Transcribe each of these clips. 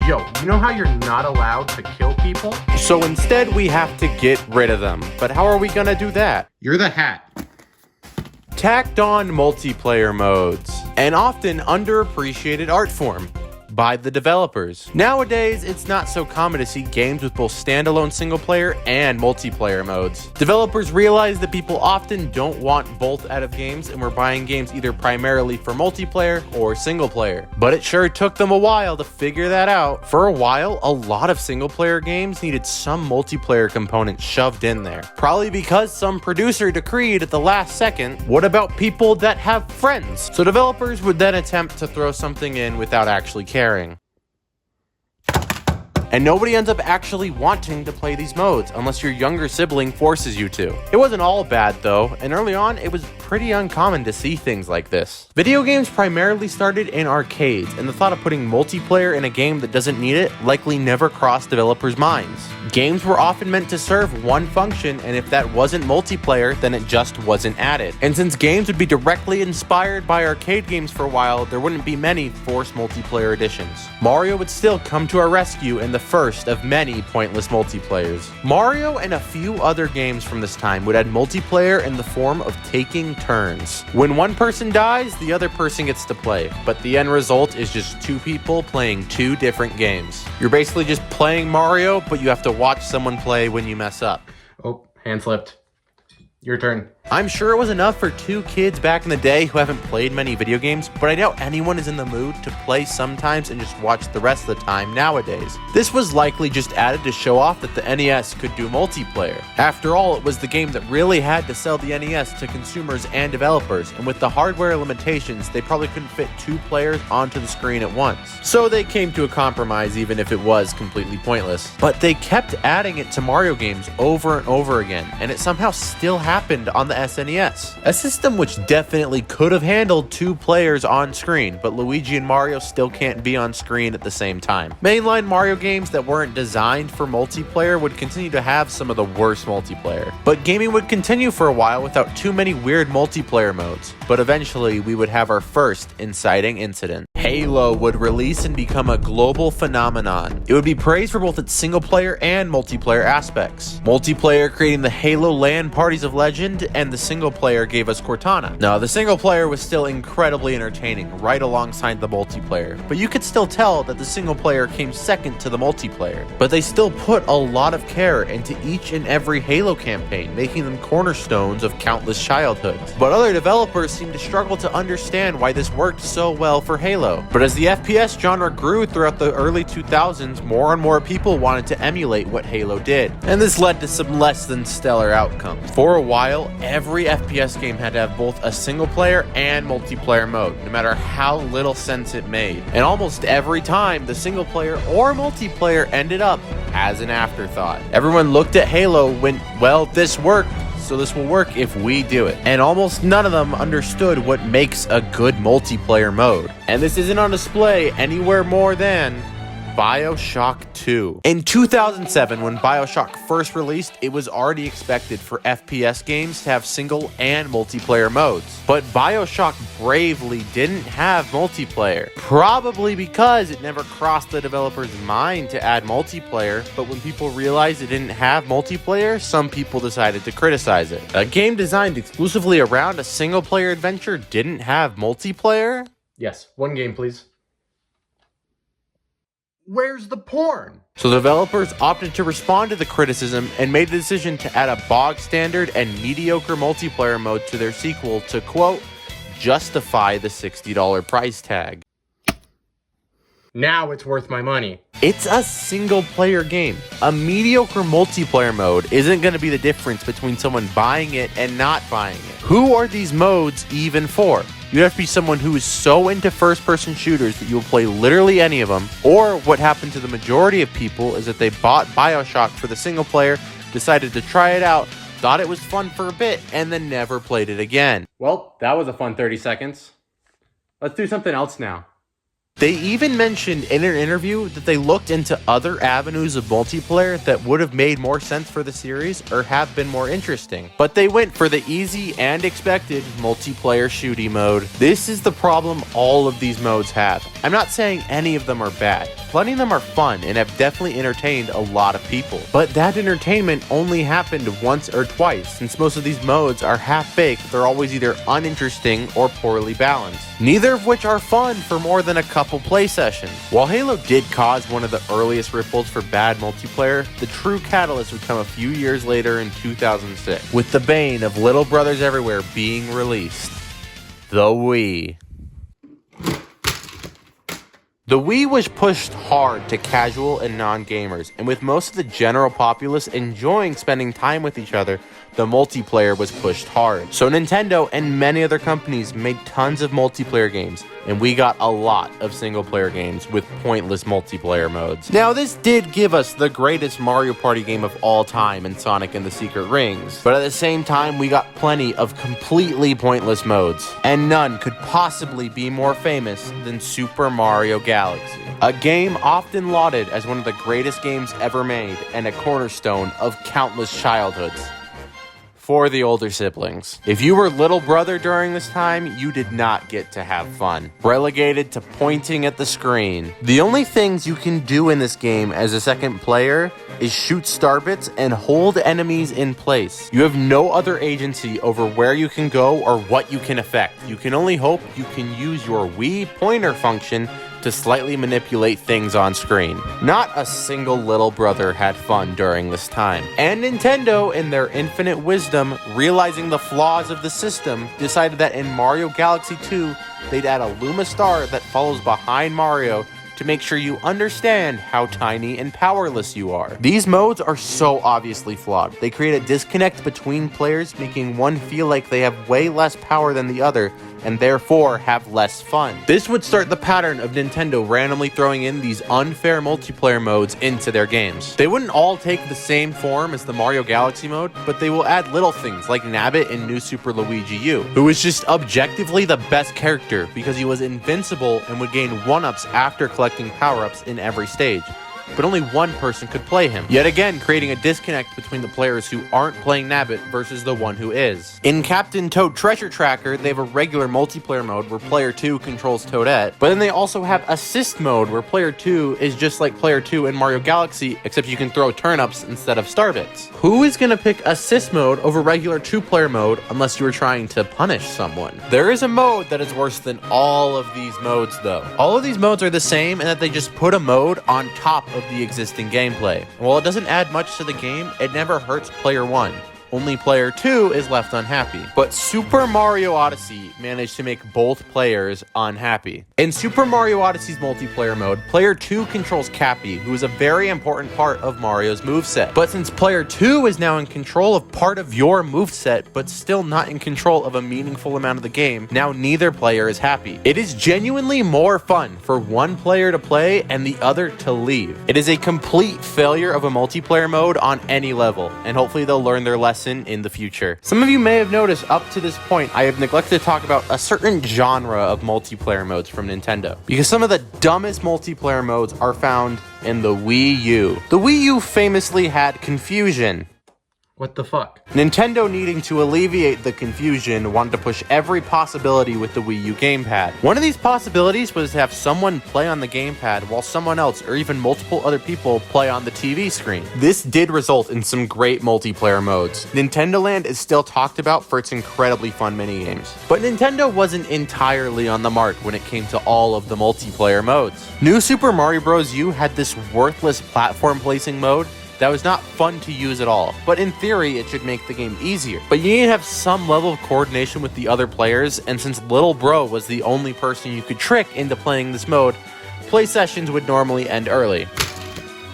Yo, you know how you're not allowed to kill people? So instead, we have to get rid of them. But how are we gonna do that? You're the hat. Tacked on multiplayer modes, an often underappreciated art form by the developers. Nowadays, it's not so common to see games with both standalone single player and multiplayer modes. Developers realize that people often don't want both out of games and were buying games either primarily for multiplayer or single player. But it sure took them a while to figure that out. For a while, a lot of single player games needed some multiplayer component shoved in there. Probably because some producer decreed at the last second, what about people that have friends? So developers would then attempt to throw something in without actually caring. And nobody ends up actually wanting to play these modes unless your younger sibling forces you to. It wasn't all bad though, and early on it was pretty uncommon to see things like this. Video games primarily started in arcades, and the thought of putting multiplayer in a game that doesn't need it likely never crossed developers' minds. Games were often meant to serve one function, and if that wasn't multiplayer, then it just wasn't added. And since games would be directly inspired by arcade games for a while, there wouldn't be many forced multiplayer editions. Mario would still come to our rescue in the first of many pointless multiplayers. Mario and a few other games from this time would add multiplayer in the form of taking turns. When one person dies, the other person gets to play, but the end result is just two people playing two different games. You're basically just playing Mario, but you have to watch someone play when you mess up. Oh, hand slipped. Your turn. I'm sure it was enough for two kids back in the day who haven't played many video games, but I doubt anyone is in the mood to play sometimes and just watch the rest of the time nowadays. This was likely just added to show off that the NES could do multiplayer. After all, it was the game that really had to sell the NES to consumers and developers, and with the hardware limitations, they probably couldn't fit two players onto the screen at once. So they came to a compromise even if it was completely pointless. But they kept adding it to Mario games over and over again, and it somehow still happened on the SNES, a system which definitely could have handled two players on screen, but Luigi and Mario still can't be on screen at the same time. Mainline Mario games that weren't designed for multiplayer would continue to have some of the worst multiplayer, but gaming would continue for a while without too many weird multiplayer modes, but eventually we would have our first inciting incident. Halo would release and become a global phenomenon. It would be praised for both its single player and multiplayer aspects. Multiplayer creating the Halo LAN parties of legend, and the single player gave us Cortana. Now, the single player was still incredibly entertaining right alongside the multiplayer, but you could still tell that the single player came second to the multiplayer. But they still put a lot of care into each and every Halo campaign, making them cornerstones of countless childhoods. But other developers seem to struggle to understand why this worked so well for Halo. But as the FPS genre grew throughout the early 2000s, more and more people wanted to emulate what Halo did, and this led to some less than stellar outcomes. For a while, every FPS game had to have both a single player and multiplayer mode, no matter how little sense it made. And almost every time, the single player or multiplayer ended up as an afterthought. Everyone looked at Halo and went, well, this worked, so this will work if we do it. And almost none of them understood what makes a good multiplayer mode. And this isn't on display anywhere more than Bioshock 2. In 2007, when Bioshock first released, it was already expected for FPS games to have single and multiplayer modes. But Bioshock bravely didn't have multiplayer, probably because it never crossed the developer's mind to add multiplayer, but when people realized it didn't have multiplayer, some people decided to criticize it. A game designed exclusively around a single-player adventure didn't have multiplayer? Yes, one game, please. Where's the porn? So the developers opted to respond to the criticism and made the decision to add a bog standard and mediocre multiplayer mode to their sequel to, quote, justify the $60 price tag. Now it's worth my money. It's a single player game. A mediocre multiplayer mode isn't going to be the difference between someone buying it and not buying it. Who are these modes even for? You'd have to be someone who is so into first-person shooters that you will play literally any of them, or what happened to the majority of people is that they bought Bioshock for the single player, decided to try it out, thought it was fun for a bit, and then never played it again. Well, that was a fun 30 seconds. Let's do something else now. They even mentioned in an interview that they looked into other avenues of multiplayer that would have made more sense for the series or have been more interesting. But they went for the easy and expected multiplayer shooty mode. This is the problem all of these modes have. I'm not saying any of them are bad. Plenty of them are fun and have definitely entertained a lot of people. But that entertainment only happened once or twice, since most of these modes are half-baked. They're always either uninteresting or poorly balanced, neither of which are fun for more than a couple play sessions. While Halo did cause one of the earliest ripples for bad multiplayer, the true catalyst would come a few years later in 2006, with the bane of Little Brothers Everywhere being released: the Wii. The Wii was pushed hard to casual and non-gamers, and with most of the general populace enjoying spending time with each other, the multiplayer was pushed hard. So Nintendo and many other companies made tons of multiplayer games, and we got a lot of single-player games with pointless multiplayer modes. Now, this did give us the greatest Mario Party game of all time in Sonic and the Secret Rings, but at the same time, we got plenty of completely pointless modes, and none could possibly be more famous than Super Mario Galaxy, a game often lauded as one of the greatest games ever made and a cornerstone of countless childhoods for the older siblings. If you were little brother during this time, you did not get to have fun. Relegated to pointing at the screen. The only things you can do in this game as a second player is shoot starbits and hold enemies in place. You have no other agency over where you can go or what you can affect. You can only hope you can use your Wii pointer function to slightly manipulate things on screen. Not a single little brother had fun during this time. And Nintendo, in their infinite wisdom, realizing the flaws of the system, decided that in Mario Galaxy 2, they'd add a Luma star that follows behind Mario to make sure you understand how tiny and powerless you are. These modes are so obviously flawed. They create a disconnect between players, making one feel like they have way less power than the other, and therefore have less fun. This would start the pattern of Nintendo randomly throwing in these unfair multiplayer modes into their games. They wouldn't all take the same form as the Mario Galaxy mode, but they will add little things like Nabbit in New Super Luigi U, who is just objectively the best character because he was invincible and would gain 1-ups after collecting power-ups in every stage. But only one person could play him, yet again creating a disconnect between the players who aren't playing Nabbit versus the one who is. In Captain Toad Treasure Tracker, they have a regular multiplayer mode where player 2 controls Toadette, but then they also have assist mode where player 2 is just like player 2 in Mario Galaxy, except you can throw turnips instead of starbits. Who is gonna pick assist mode over regular 2-player mode unless you are trying to punish someone? There is a mode that is worse than all of these modes though. All of these modes are the same in that they just put a mode on top of the existing gameplay. While it doesn't add much to the game, it never hurts player 1. Only player 2 is left unhappy. But Super Mario Odyssey managed to make both players unhappy. In Super Mario Odyssey's multiplayer mode, player 2 controls Cappy, who is a very important part of Mario's moveset. But since player 2 is now in control of part of your moveset, but still not in control of a meaningful amount of the game, now neither player is happy. It is genuinely more fun for one player to play and the other to leave. It is a complete failure of a multiplayer mode on any level, and hopefully they'll learn their lesson in the future. Some of you may have noticed up to this point, I have neglected to talk about a certain genre of multiplayer modes from Nintendo, because some of the dumbest multiplayer modes are found in the Wii U. The Wii U famously had confusion. What the fuck? Nintendo, needing to alleviate the confusion, wanted to push every possibility with the Wii U gamepad. One of these possibilities was to have someone play on the gamepad while someone else or even multiple other people play on the TV screen. This did result in some great multiplayer modes. Nintendo Land is still talked about for its incredibly fun minigames. But Nintendo wasn't entirely on the mark when it came to all of the multiplayer modes. New Super Mario Bros. U had this worthless platform placing mode that was not fun to use at all, but in theory it should make the game easier. But you need to have some level of coordination with the other players, and since Little Bro was the only person you could trick into playing this mode, play sessions would normally end early.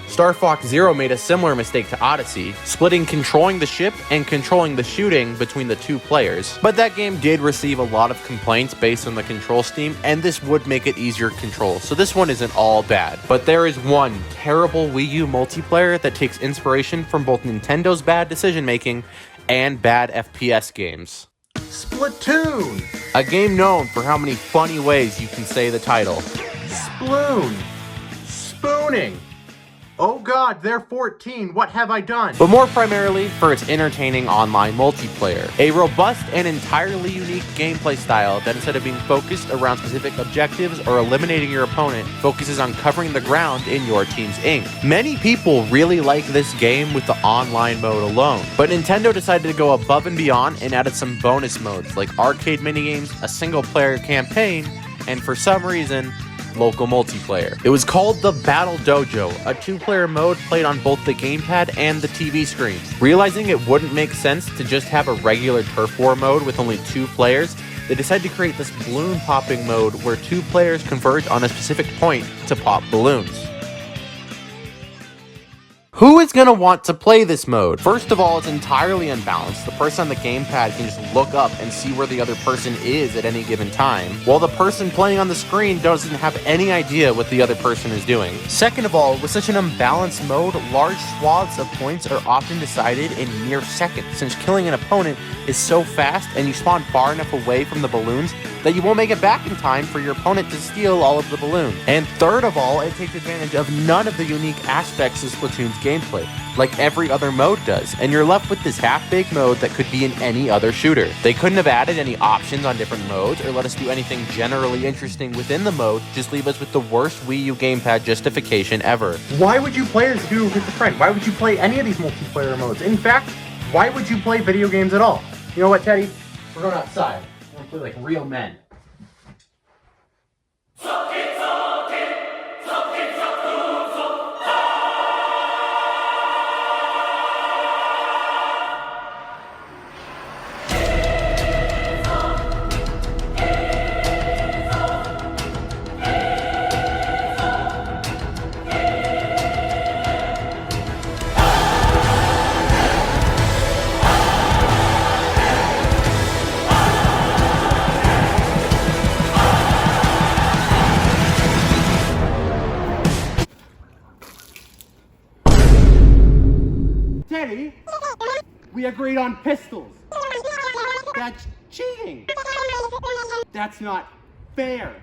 Star Fox Zero made a similar mistake to Odyssey, splitting controlling the ship and controlling the shooting between the two players. But that game did receive a lot of complaints based on the control scheme, and this would make it easier to control, so this one isn't all bad. But there is one terrible Wii U multiplayer that takes inspiration from both Nintendo's bad decision making and bad FPS games. Splatoon! A game known for how many funny ways you can say the title. Sploon. Spooning. Oh god, they're 14. What have I done? but more primarily for its entertaining online multiplayer. A robust and entirely unique gameplay style that, instead of being focused around specific objectives or eliminating your opponent, focuses on covering the ground in your team's ink. Many people really like this game with the online mode alone, but Nintendo decided to go above and beyond and added some bonus modes like arcade minigames, a single-player campaign, and for some reason, local multiplayer. It was called the Battle Dojo, a 2-player mode played on both the gamepad and the TV screen. Realizing it wouldn't make sense to just have a regular turf war mode with only 2 players, they decided to create this balloon popping mode where 2 players converge on a specific point to pop balloons. Who is going to want to play this mode? First of all, it's entirely unbalanced. The person on the gamepad can just look up and see where the other person is at any given time, while the person playing on the screen doesn't have any idea what the other person is doing. Second of all, with such an unbalanced mode, large swaths of points are often decided in mere seconds, since killing an opponent is so fast and you spawn far enough away from the balloons that you won't make it back in time for your opponent to steal all of the balloons. And third of all, it takes advantage of none of the unique aspects of Splatoon's gameplay, like every other mode does, and you're left with this half-baked mode that could be in any other shooter. They couldn't have added any options on different modes or let us do anything generally interesting within the mode, just leave us with the worst Wii U gamepad justification ever. Why would you play as Who with a friend? Why would you play any of these multiplayer modes? In fact, why would you play video games at all? You know what, Teddy? We're going outside. We're going to play like real men. Teddy, we agreed on pistols. That's cheating. That's not fair.